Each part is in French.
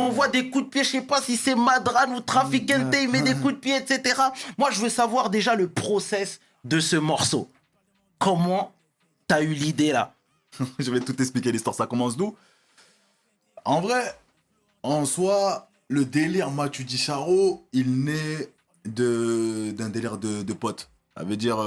On voit des coups de pied, je sais pas si c'est Madran ou Traficante, il met des coups de pied, etc. Moi, je veux savoir déjà le process de ce morceau. Comment t'as eu l'idée là? Je vais tout expliquer l'histoire. Ça commence d'où? En vrai, en soi, le délire Matuidi Charo, il naît d'un délire de potes. Ça veut dire,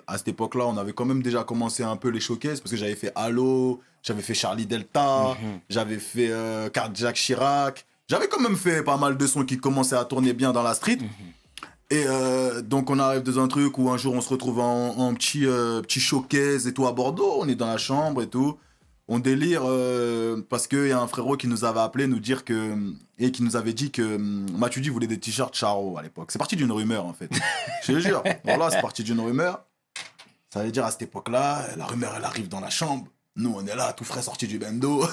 à cette époque-là, on avait quand même déjà commencé un peu les showcases parce que j'avais fait Halo, j'avais fait Charlie Delta, j'avais fait Cardiac Chirac. J'avais quand même fait pas mal de sons qui commençaient à tourner bien dans la street. Et donc on arrive dans un truc où un jour on se retrouve en petit showcase et tout à Bordeaux, on est dans la chambre et tout, on délire parce qu'il y a un frérot qui nous avait appelé nous dire et qui nous avait dit que Matuidi voulait des t-shirts Charo à l'époque. C'est parti d'une rumeur en fait, je te jure, voilà c'est parti d'une rumeur, ça veut dire à cette époque-là, la rumeur elle arrive dans la chambre, nous on est là tout frais sorti du bendo,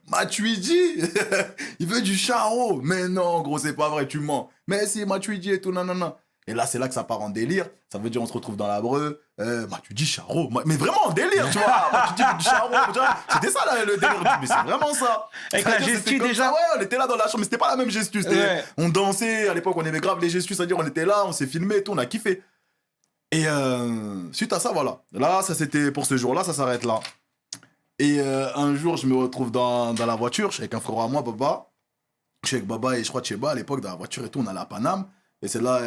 Matuidi, il veut du Charo, mais non gros c'est pas vrai tu mens, mais si Matuidi et tout non. Et là, c'est là que ça part en délire. Ça veut dire on se retrouve dans la breu. Tu dis Charo. Mais vraiment en délire, tu vois. Tu dis Charo. C'était ça là, le délire. Mais c'est vraiment ça. Avec la gestu déjà. Ouais, on était là dans la chambre. Mais c'était pas la même gestu. Ouais. On dansait. À l'époque, on aimait grave les gestus. C'est-à-dire, on était là, on s'est filmé et tout. On a kiffé. Et suite à ça, voilà. Là, ça c'était pour ce jour-là. Ça s'arrête là. Et un jour, je me retrouve dans la voiture. Je suis avec un frère à moi, Baba. Je suis avec Baba et je crois Cheba à l'époque dans la voiture et tout. On allait à Paname. Et c'est là,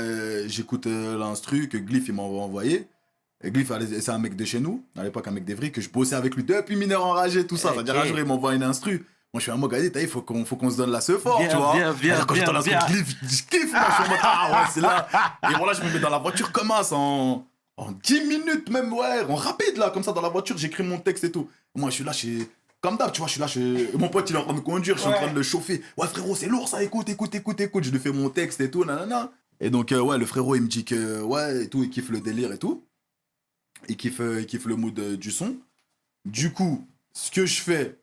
j'écoute l'instru que Glyph il m'a envoyé. Et Glyph, c'est un mec de chez nous, à l'époque un mec d'Evry, que je bossais avec lui depuis Mineur Enragé, tout ça. Okay. C'est-à-dire un jour, il m'envoie une instru. Moi, je suis un mot gars, il faut qu'on se donne la ce fort, tu vois. Quand j'entends l'instru de Glyph, je kiffe, moi, je suis en mode, ah ouais, c'est là. Et voilà, je me mets dans la voiture comme ça, en 10 minutes même, ouais, en rapide, là, comme ça, dans la voiture, j'écris mon texte et tout. Moi, je suis là chez... Comme d'hab, tu vois, je suis là, mon pote, il est en train de conduire, je suis en train de le chauffer. Ouais, frérot, c'est lourd, ça, écoute. Je lui fais mon texte et tout, nanana. Et donc, ouais, le frérot, il me dit que, ouais, et tout, il kiffe le délire et tout. Il kiffe le mood du son. Du coup, ce que je fais,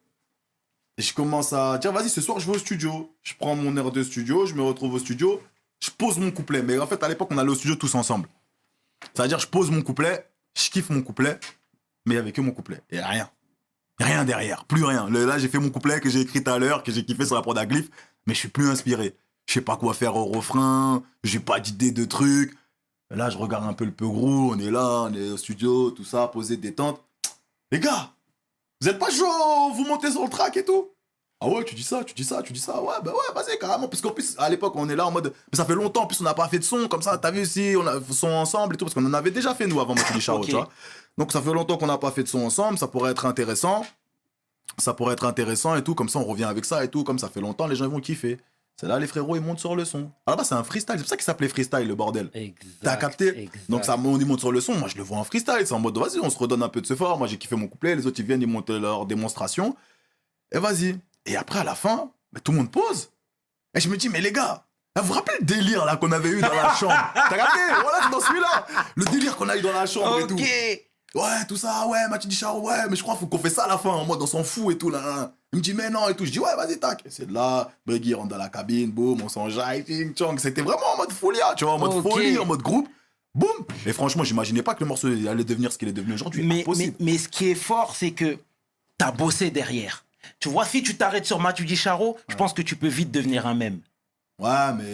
je commence à dire, vas-y, ce soir, je vais au studio. Je prends mon air de studio, je me retrouve au studio, je pose mon couplet. Mais en fait, à l'époque, on allait au studio tous ensemble. C'est-à-dire, je pose mon couplet, je kiffe mon couplet, mais avec que mon couplet. Et rien. Rien derrière, plus rien. Là, j'ai fait mon couplet que j'ai écrit tout à l'heure, que j'ai kiffé sur la prod à Glyph, mais je suis plus inspiré. Je sais pas quoi faire au refrain, j'ai pas d'idée de truc. Là, je regarde un peu le peu gros, on est là, on est au studio, tout ça, posé, détente. Les gars, vous êtes pas chaud, vous montez sur le track et tout? Ah ouais, tu dis ça, ouais, bah ouais, vas-y, carrément. Parce qu'en plus, à l'époque, on est là en mode, mais ça fait longtemps, en plus, on n'a pas fait de son, comme ça, t'as vu aussi, on a son ensemble et tout, parce qu'on en avait déjà fait, nous, avant Matuidi Charo, okay. Tu vois. Donc, ça fait longtemps qu'on n'a pas fait de son ensemble, ça pourrait être intéressant. Et tout, comme ça, on revient avec ça et tout, comme ça fait longtemps, les gens vont kiffer. C'est là, les frérots, ils montent sur le son. Ah là-bas, c'est un freestyle. C'est pour ça qu'il s'appelait freestyle, le bordel. T'as capté? Exact. Donc, ça, on y monte sur le son. Moi, je le vois en freestyle. C'est en mode, vas-y, on se redonne un peu de ce fort. Moi, j'ai kiffé mon couplet. Les autres, ils viennent, ils montent leur démonstration. Et vas-y. Et après, à la fin, bah, tout le monde pose. Et je me dis, mais les gars, là, vous vous rappelez le délire là qu'on avait eu dans la chambre? T'as capté? Voilà, c'est dans celui-là. Le délire qu'on a eu dans la chambre et tout. Ouais, tout ça, ouais, Matuidi Charo, ouais, mais je crois qu'il faut qu'on fait ça à la fin, en mode on s'en fout et tout, là. Il me dit, mais non, et tout. Je dis, ouais, vas-y, tac. Et c'est de là, Breggy rentre dans la cabine, boum, on s'enjaille, ting, tchong. C'était vraiment en mode folia, tu vois, en mode folie, en mode groupe. Boum. Et franchement, j'imaginais pas que le morceau allait devenir ce qu'il est devenu aujourd'hui. Mais ce qui est fort, c'est que t'as bossé derrière. Tu vois, si tu t'arrêtes sur Matuidi Charo, je pense que tu peux vite devenir un mème. Ouais, mais